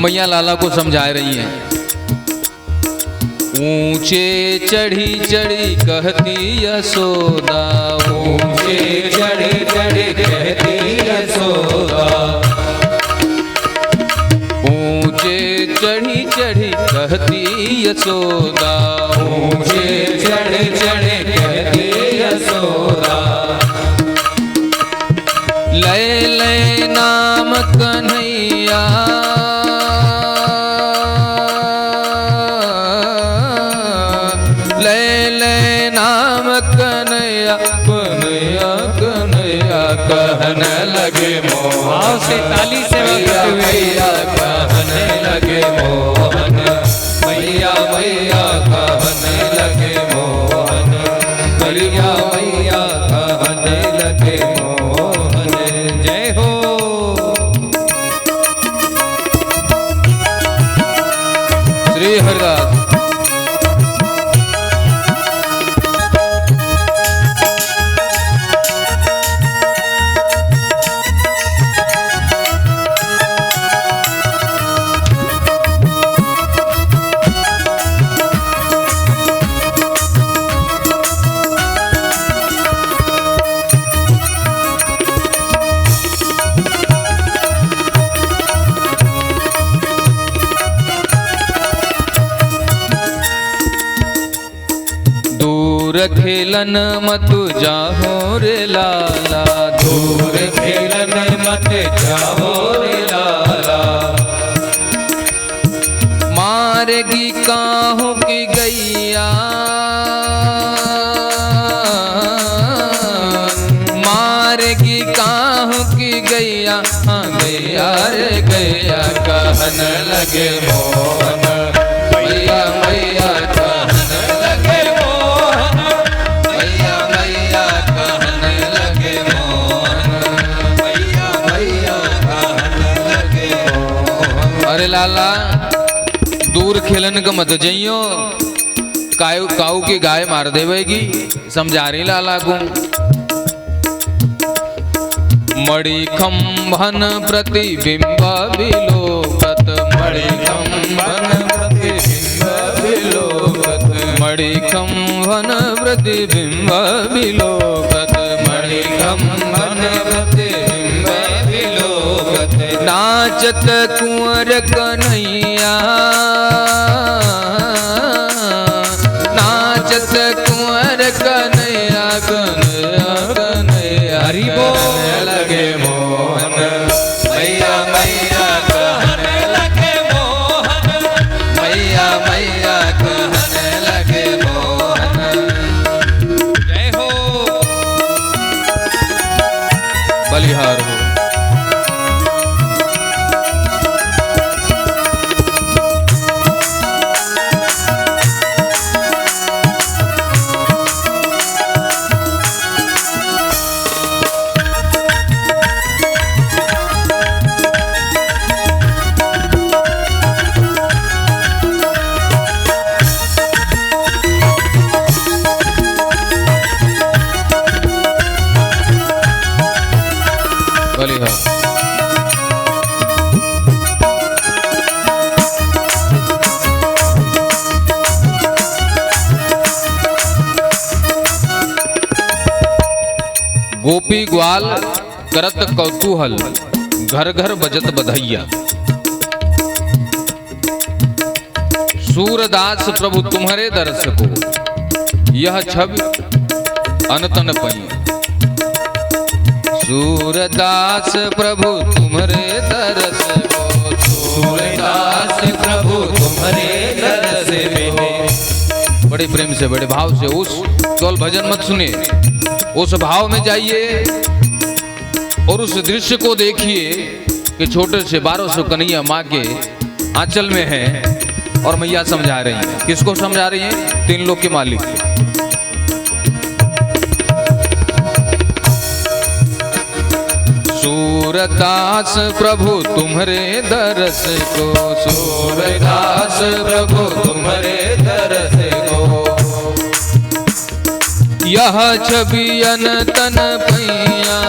मैया लाला को समझा रही हैं। ऊंचे चढ़ी चढ़ी कहती यशोदा, ऊंचे चढ़ी चढ़ी कहती यशोदा, ऊंचे चढ़ी चढ़ी कहती यशोदा, ऊंचे चढ़ी चढ़ी कहती यशोदा। लय लय नाम कन्हैया, लय लय नाम कन्हैया, कन्हैया कन्हैया कहने लगे मोहन से ताली से मैया कहने लगे मोहन, मैया मैया कहने लगे मोहन, मैया मैया कहने लगे मोहन। जय हो। श्री हरिदास। दूर खेलन मत जाहो रे लाला, दूर खेलन मत जाओ रे लाला, मारेगी काहू की गैया, मारेगी काहू की गैया, हाँ गैया रे गैया कहने लगे मोहन, मैया मैया कहने लगे मोहन, मैया मैया कहने लगे मोहन, मैया मैया कहने लगे मोहन। अरे लाला दूर खेलन का मत जइयो, काऊ की गाय मार देवेगी, समझा रही लाला को। मणि खंभन प्रतिबिंब विलोकत, मणि खंभन प्रतिबिंब विलोकत, मणि खंभन प्रतिबिंब विलोकत, मणि खंभन प्रतिबिंब विलोकत। नाचत कुंवर कन्हैया, नाचत कुंवर कन्हैया, कन्हैया कन्हैया हरि बोल लगे मोहन, मैया मैया कहने लगे मोहन, मैया मैया कहने लगे मोहन। जय हो। बलिहार हो। गोपी ग्वाल करत कौतूहल, घर घर बजत बधैया। सूरदास प्रभु तुम्हारे दर्श को, यह छवि अनतन पई। सूरदास प्रभु तुम्हारे दर्श को, सूरदास प्रभु तुम्हारे दर्श में। बड़े प्रेम से बड़े भाव से उस केवल भजन मत सुनिए, उस भाव में जाइए और उस दृश्य को देखिए कि छोटे से 1200 कन्हैया माँ के आंचल में है और मैया समझा रही है। किसको समझा रही है? 3 लोक के मालिक। सूरदास प्रभु तुम्हारे दरस को, सूरदास प्रभु तुम्हारे दरस को, यह छवि अनतन पैया।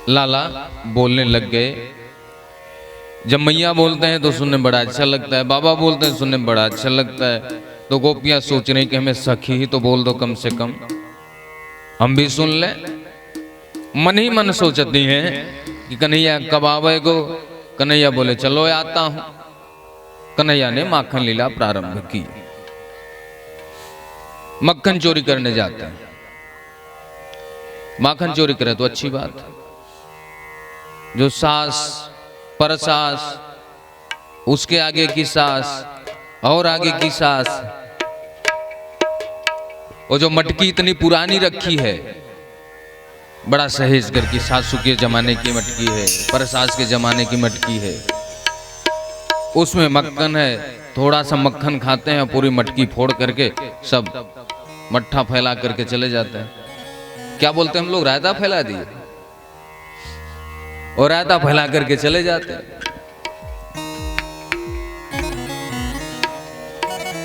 लाला बोलने लग गए। जब मैया बोलते हैं तो सुनने बड़ा अच्छा लगता है, बाबा बोलते हैं सुनने बड़ा अच्छा लगता है। तो गोपियां सोच रही कि हमें सखी ही तो बोल दो कम से कम, हम भी सुन लें। मन ही मन सोचती हैं कि कन्हैया कब आवेगो। कन्हैया बोले चलो आता हूं। कन्हैया ने माखन लीला प्रारंभ की। मक्खन चोरी करने जाते हैं। माखन चोरी करे तो अच्छी बात है। जो सास परसास, उसके आगे की सास और आगे की सास, और जो मटकी इतनी पुरानी रखी है, बड़ा सहेज करके, सासू के जमाने की मटकी है, परसास के जमाने की मटकी है, उसमें मक्खन है। थोड़ा सा मक्खन खाते हैं, पूरी मटकी फोड़ करके सब मट्ठा फैला करके चले जाते हैं। क्या बोलते हैं हम लोग, रायता फैला दिए, और रायता फैला करके चले जाते हैं।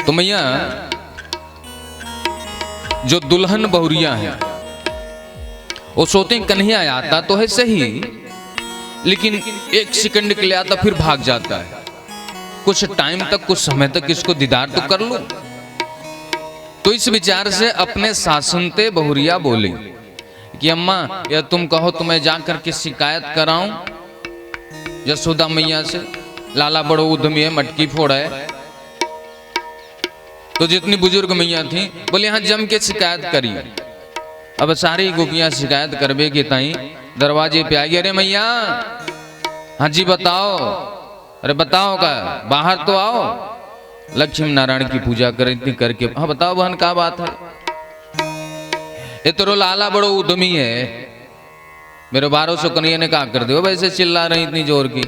तो मैया जो दुल्हन बहुरिया है वो सोते हैं कन्हैया आता तो है सही, लेकिन एक सेकंड के लिए आता फिर भाग जाता है। कुछ टाइम तक, कुछ समय तक इसको दीदार तो कर लो। तो इस विचार से अपने सासनते बहुरिया बोली कि अम्मा या तुम कहो तो मैं जाकर के शिकायत कराऊं यशोदा मैया से, लाला बड़ो उद्यमी है, मटकी फोड़ा है। तो जितनी बुजुर्ग मैया थी बोले यहाँ जम के शिकायत करिए। अब सारी गोपियां शिकायत करबे के ताई दरवाजे पे आई, अरे मैया हाँ जी बताओ, अरे बताओ का, बाहर तो आओ। लक्ष्मी नारायण की पूजा करके, हाँ बताओ बहन क्या बात है। ये तो लाला बड़ो उद्यमी है, मेरे 1200 कन्हैया ने कहा कर दो। वैसे चिल्ला रही इतनी जोर की,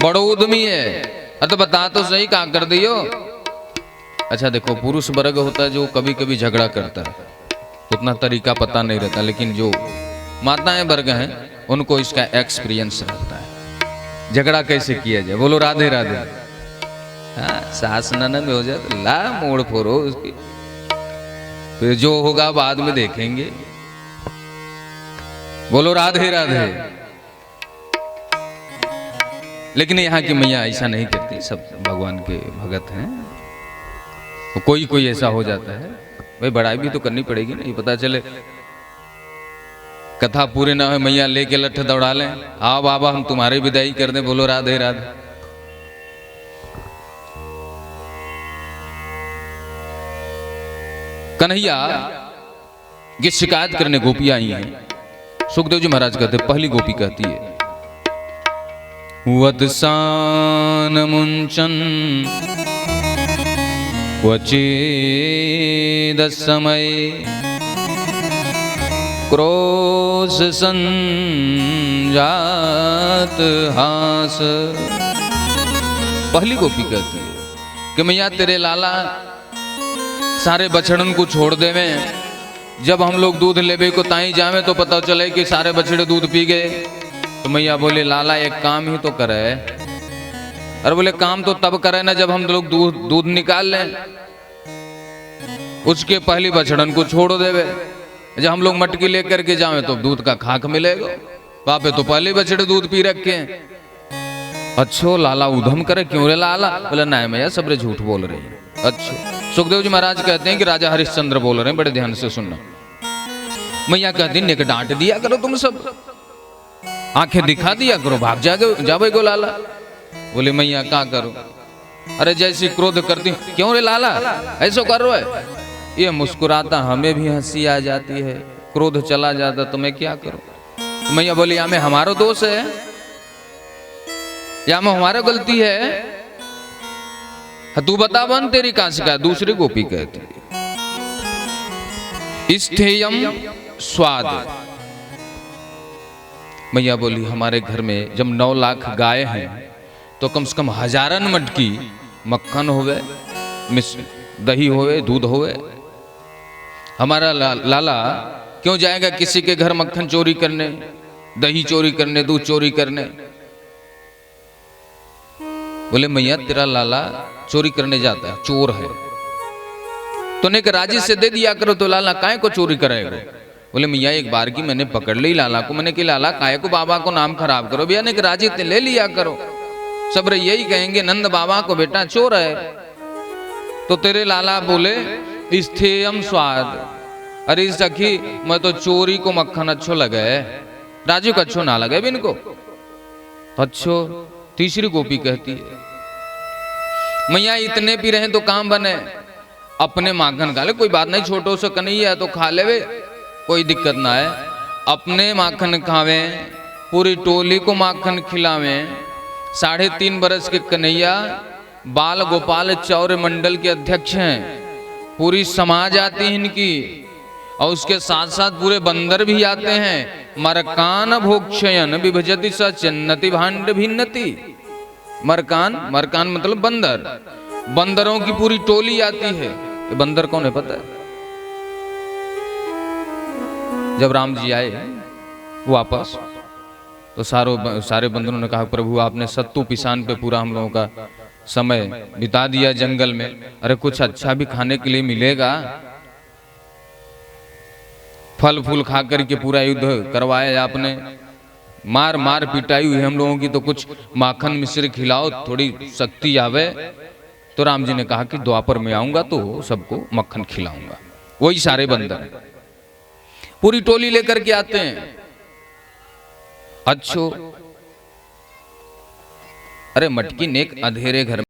बड़ो उद्यमी है, तो बता तो सही कहा कर दियो। अच्छा देखो, पुरुष वर्ग होता है जो कभी कभी झगड़ा करता है, उतना तरीका पता नहीं रहता, लेकिन जो माताएं वर्ग हैं उनको इसका एक्सपीरियंस रहता है, झगड़ा कैसे किया जाए। बोलो राधे राधे। हाँ, सास ननद में हो जाए तो ला मोड़ फोड़ो उसकी, फिर जो होगा बाद में देखेंगे। बोलो राधे राधे। लेकिन यहाँ की मैया ऐसा नहीं करती, सब भगवान के भगत हैं। तो कोई कोई ऐसा हो जाता है, भाई बड़ाई भी तो करनी पड़ेगी ना, ये पता चले कथा पूरे ना हो, मैया लेके लठ दौड़ा लें, आओ बाबा हम तुम्हारी विदाई कर दें। बोलो राधे राधे। कन्हैया की शिकायत करने गोपी आई हैं। सुखदेव जी महाराज कहते, पहली गोपी कहती है, वत्सान मुंचन क्वचिद समय क्रोश संजात हास। पहली गोपी कहती है कि मैया तेरे लाला सारे बछड़न को छोड़ देवे, जब हम लोग दूध लेवे को ताई जावे तो पता चले कि सारे बछड़े दूध पी गए। तो मैया बोले लाला एक काम ही तो करे। अरे बोले काम तो तब करे ना जब हम लोग दूध निकाल लें, उसके पहली बछड़न को छोड़ देवे। जब हम लोग मटकी लेकर के जावे तो दूध का खाक मिलेगा, पापे तो पहले बछड़े दूध पी रखे। अच्छो लाला उधम करे क्यों रे लाला? बोले नहीं मैया सबरे झूठ बोल रही है। अच्छा, सुखदेव जी महाराज कहते हैं कि राजा हरिश्चंद्र बोल रहे हैं, बड़े ध्यान से सुनना। मैया कहती है डांट दिया करो तुम सब, आंखें दिखा दिया करो, भाग जावे गो लाला। बोले मैया क्या करो? अरे जैसी क्रोध करती, क्यों रे लाला ऐसा कर रहे है? ये मुस्कुराता हमें भी हंसी आ जाती है, क्रोध चला जाता तो मैं क्या करूं? तो मैया बोली या में हमारा दोष है या में हमारा गलती है? तू बता बन तेरी कहां शिकायत? दूसरी गोपी कहती है स्थेयम स्वाद। मैया बोली हमारे घर में जब 9 लाख गाय हैं तो कम से कम हजारन मटकी मक्खन होवे, दही होवे, दूध होवे। हमारा लाला क्यों जाएगा किसी के घर मक्खन चोरी करने, दही चोरी करने, दूध चोरी करने? बोले मैया तेरा लाला चोरी करने जाता है, चोर है, तो ने राजी से दे दिया करो तो लाला काहे को चोरी करेगा? बोले मैया एक बार की मैंने पकड़ ली लाला को, मैंने कि लाला काहे को बाबा को नाम खराब करो, भैया ने राजी ले लिया करो, सब यही कहेंगे नंद बाबा को बेटा चोर है। तो तेरे लाला बोले स्थेयम स्वाद, अरे सखी मैं तो चोरी को मक्खन अच्छो लगे, राजू को अच्छो ना लगे इनको। अच्छो तीसरी गोपी कहती है मैया इतने पी रहे तो काम बने, अपने माखन खा ले, कोई बात नहीं, छोटो से कन्हैया है तो खा ले, कोई दिक्कत ना है। अपने माखन खावे, पूरी टोली को माखन खिलावे। 3.5 बरस के कन्हैया बाल गोपाल चौर मंडल के अध्यक्ष हैं, पूरी समाज आती है इनकी, और उसके साथ साथ पूरे बंदर भी आते हैं। मरकान भोक्षयन विभजति स चिन्नति भांड भिन्नति। मरकान, मरकान मतलब बंदर, बंदरों की पूरी टोली आती है। ये बंदर कौन है पता है? जब राम जी आए वापस तो सारे बंदरों ने कहा प्रभु आपने सत्तू पिसान पे पूरा हम लोगों का समय बिता दिया जंगल में, अरे कुछ अच्छा भी खाने के लिए मिलेगा। फल फूल खा करके पूरा युद्ध करवाया आपने, मार मार पिटाई हुई हम लोगों की, तो कुछ माखन मिश्री खिलाओ, थोड़ी शक्ति आवे। तो राम जी ने कहा कि द्वापर में आऊंगा तो सबको मक्खन खिलाऊंगा। वही सारे बंदर पूरी टोली लेकर के आते हैं। अच्छो अरे मटकी नेक अंधेरे घर